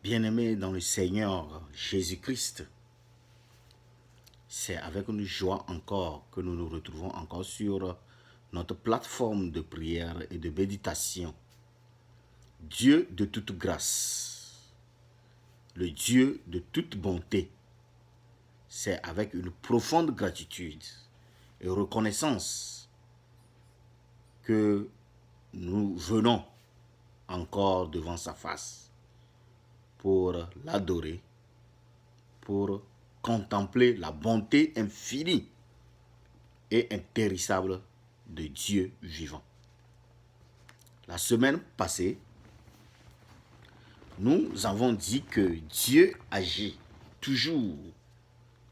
Bien-aimés dans le Seigneur Jésus-Christ, c'est avec une joie encore que nous nous retrouvons encore sur notre plateforme de prière et de méditation. Dieu de toute grâce, le Dieu de toute bonté, c'est avec une profonde gratitude et reconnaissance que nous venons encore devant sa face pour l'adorer, pour contempler la bonté infinie et impérissable de Dieu vivant. La semaine passée, nous avons dit que Dieu agit toujours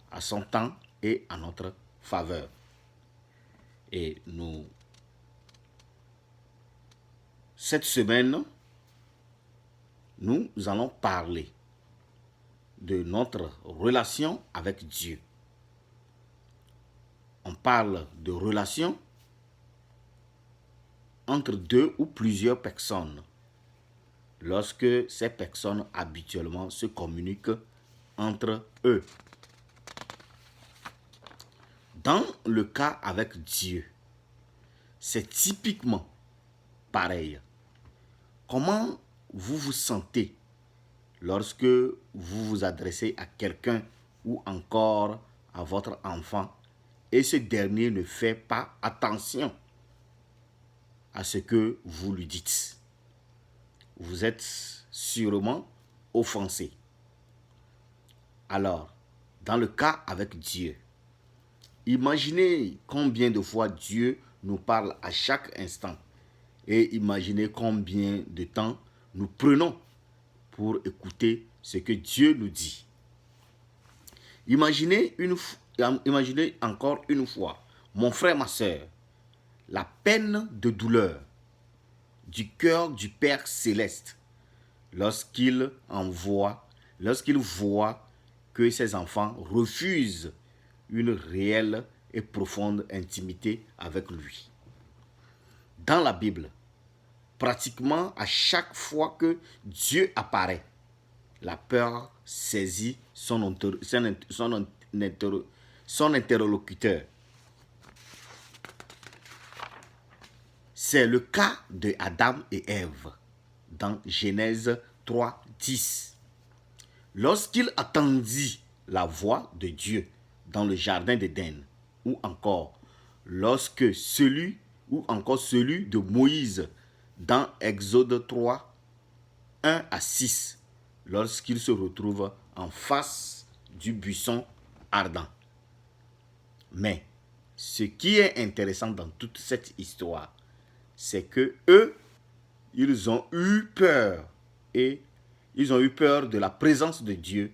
à son temps et à notre faveur. Et cette semaine, nous allons parler de notre relation avec Dieu. On parle de relation entre deux ou plusieurs personnes, lorsque ces personnes habituellement se communiquent entre eux. Dans le cas avec Dieu, c'est typiquement pareil. Comment vous vous sentez lorsque vous vous adressez à quelqu'un ou encore à votre enfant et ce dernier ne fait pas attention à ce que vous lui dites? Vous êtes sûrement offensé. Alors, dans le cas avec Dieu, imaginez combien de fois Dieu nous parle à chaque instant et imaginez combien de temps nous prenons pour écouter ce que Dieu nous dit. Imaginez encore une fois, mon frère, ma soeur, la peine de douleur du cœur du Père Céleste lorsqu'il voit que ses enfants refusent une réelle et profonde intimité avec lui. Dans la Bible, pratiquement à chaque fois que Dieu apparaît, la peur saisit son interlocuteur. C'est le cas de Adam et Ève dans Genèse 3, 10. Lorsqu'il attendit la voix de Dieu dans le jardin d'Éden, ou encore celui de Moïse dans Exode 3, 1 à 6, lorsqu'il se retrouve en face du buisson ardent. Mais ce qui est intéressant dans toute cette histoire, c'est que eux, ils ont eu peur de la présence de Dieu,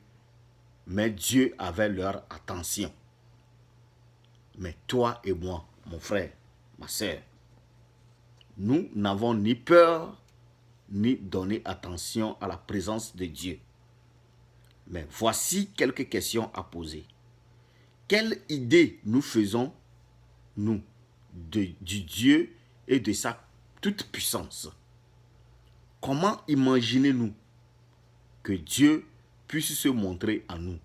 mais Dieu avait leur attention. Mais toi et moi, mon frère, ma soeur, nous n'avons ni peur ni donné attention à la présence de Dieu. Mais voici quelques questions à poser. Quelle idée nous faisons, nous, du Dieu et de sa toute-puissance? Comment imaginez-nous que Dieu puisse se montrer à nous?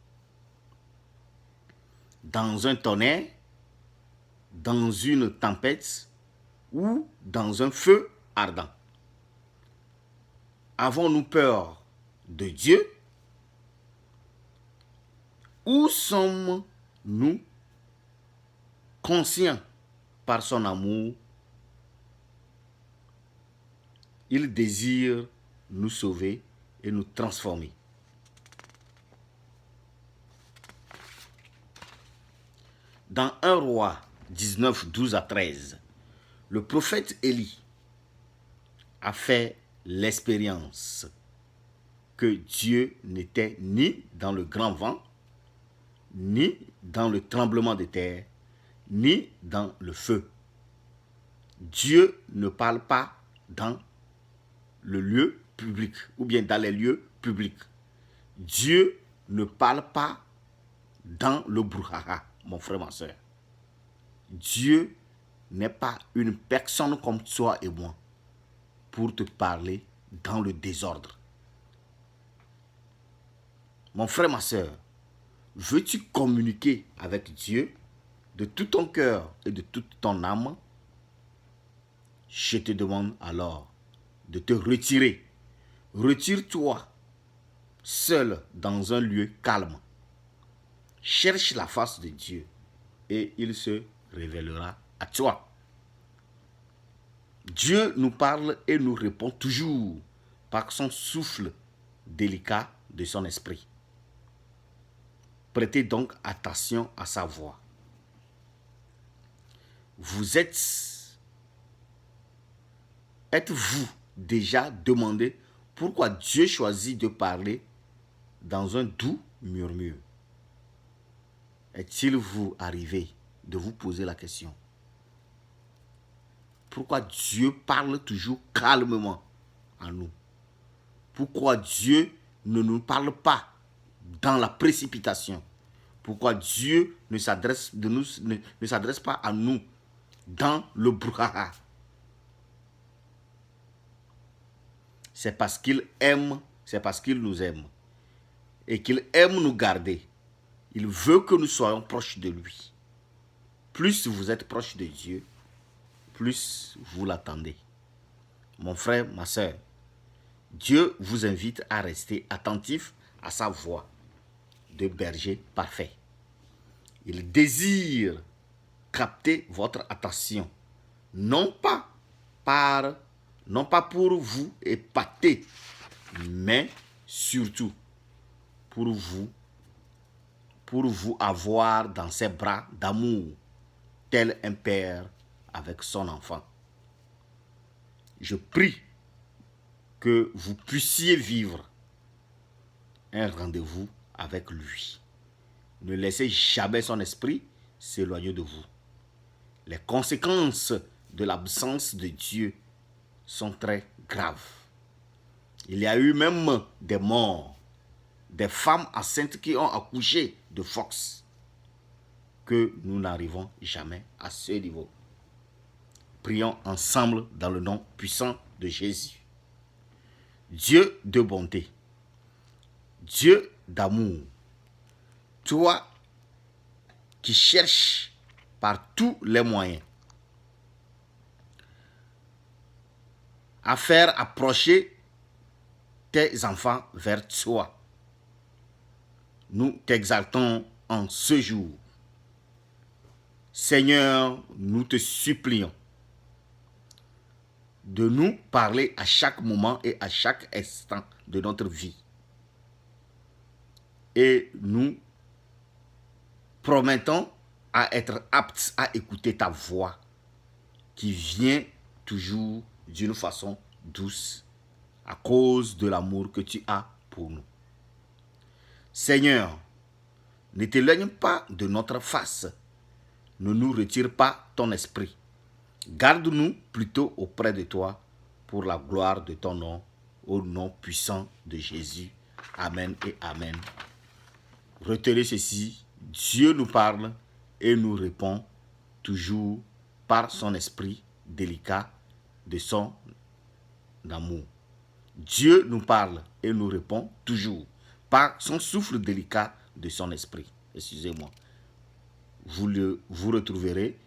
Dans un tonnerre, dans une tempête, ou dans un feu ardent? Avons-nous peur de Dieu? Ou sommes-nous conscients par son amour? Il désire nous sauver et nous transformer. Dans 1 Roi 19, 12 à 13, le prophète Élie a fait l'expérience que Dieu n'était ni dans le grand vent, ni dans le tremblement de terre, ni dans le feu. Dieu ne parle pas dans le lieu public ou bien dans les lieux publics. Dieu ne parle pas dans le brouhaha, mon frère, ma soeur. Dieu n'est pas une personne comme toi et moi pour te parler dans le désordre. Mon frère, ma soeur, veux-tu communiquer avec Dieu de tout ton cœur et de toute ton âme? Je te demande alors de te retirer. Retire-toi seul dans un lieu calme. Cherche la face de Dieu et il se révélera à toi. Dieu nous parle et nous répond toujours par son souffle délicat de son esprit. Prêtez donc attention à sa voix. Êtes-vous déjà demandé pourquoi Dieu choisit de parler dans un doux murmure? Est-il vous arrivé de vous poser la question? Pourquoi Dieu parle toujours calmement à nous? Pourquoi Dieu ne nous parle pas dans la précipitation? Pourquoi Dieu ne s'adresse pas à nous dans le brouhaha? C'est parce qu'il aime, c'est parce qu'il nous aime. Et qu'il aime nous garder. Il veut que nous soyons proches de lui. Plus vous êtes proche de Dieu, plus vous l'attendez. Mon frère, ma soeur, Dieu vous invite à rester attentif à sa voix de berger parfait. Il désire capter votre attention, non pas pour vous épater, mais surtout pour vous avoir dans ses bras d'amour, tel un père avec son enfant. Je prie que vous puissiez vivre un rendez-vous avec lui. Ne laissez jamais son esprit s'éloigner de vous. Les conséquences de l'absence de Dieu sont très graves. Il y a eu même des morts, des femmes enceintes qui ont accouché de force, que nous n'arrivons jamais à ce niveau. Prions ensemble dans le nom puissant de Jésus. Dieu de bonté, Dieu d'amour, toi qui cherches par tous les moyens à faire approcher tes enfants vers toi, nous t'exaltons en ce jour. Seigneur, nous te supplions de nous parler à chaque moment et à chaque instant de notre vie. Et nous promettons à être aptes à écouter ta voix qui vient toujours d'une façon douce à cause de l'amour que tu as pour nous. Seigneur, ne t'éloigne pas de notre face. Ne nous retire pas ton esprit. Garde-nous plutôt auprès de toi pour la gloire de ton nom, au nom puissant de Jésus. Amen et Amen. Retenez ceci, Dieu nous parle et nous répond toujours par son esprit délicat de son amour. Dieu nous parle et nous répond toujours par son souffle délicat de son esprit. Excusez-moi. Vous retrouverez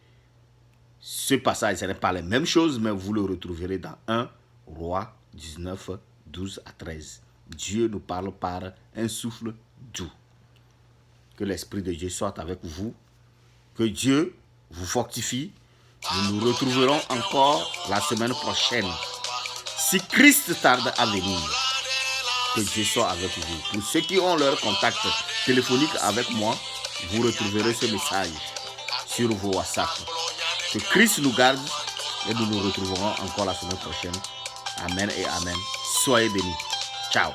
Ce passage, ce n'est pas les mêmes choses, mais vous le retrouverez dans 1 Roi 19, 12 à 13. Dieu nous parle par un souffle doux. Que l'Esprit de Dieu soit avec vous. Que Dieu vous fortifie. Nous nous retrouverons encore la semaine prochaine. Si Christ tarde à venir, que Dieu soit avec vous. Pour ceux qui ont leur contact téléphonique avec moi, vous retrouverez ce message sur vos WhatsApp. Que Christ nous garde et nous nous retrouverons encore la semaine prochaine. Amen et amen. Soyez bénis. Ciao.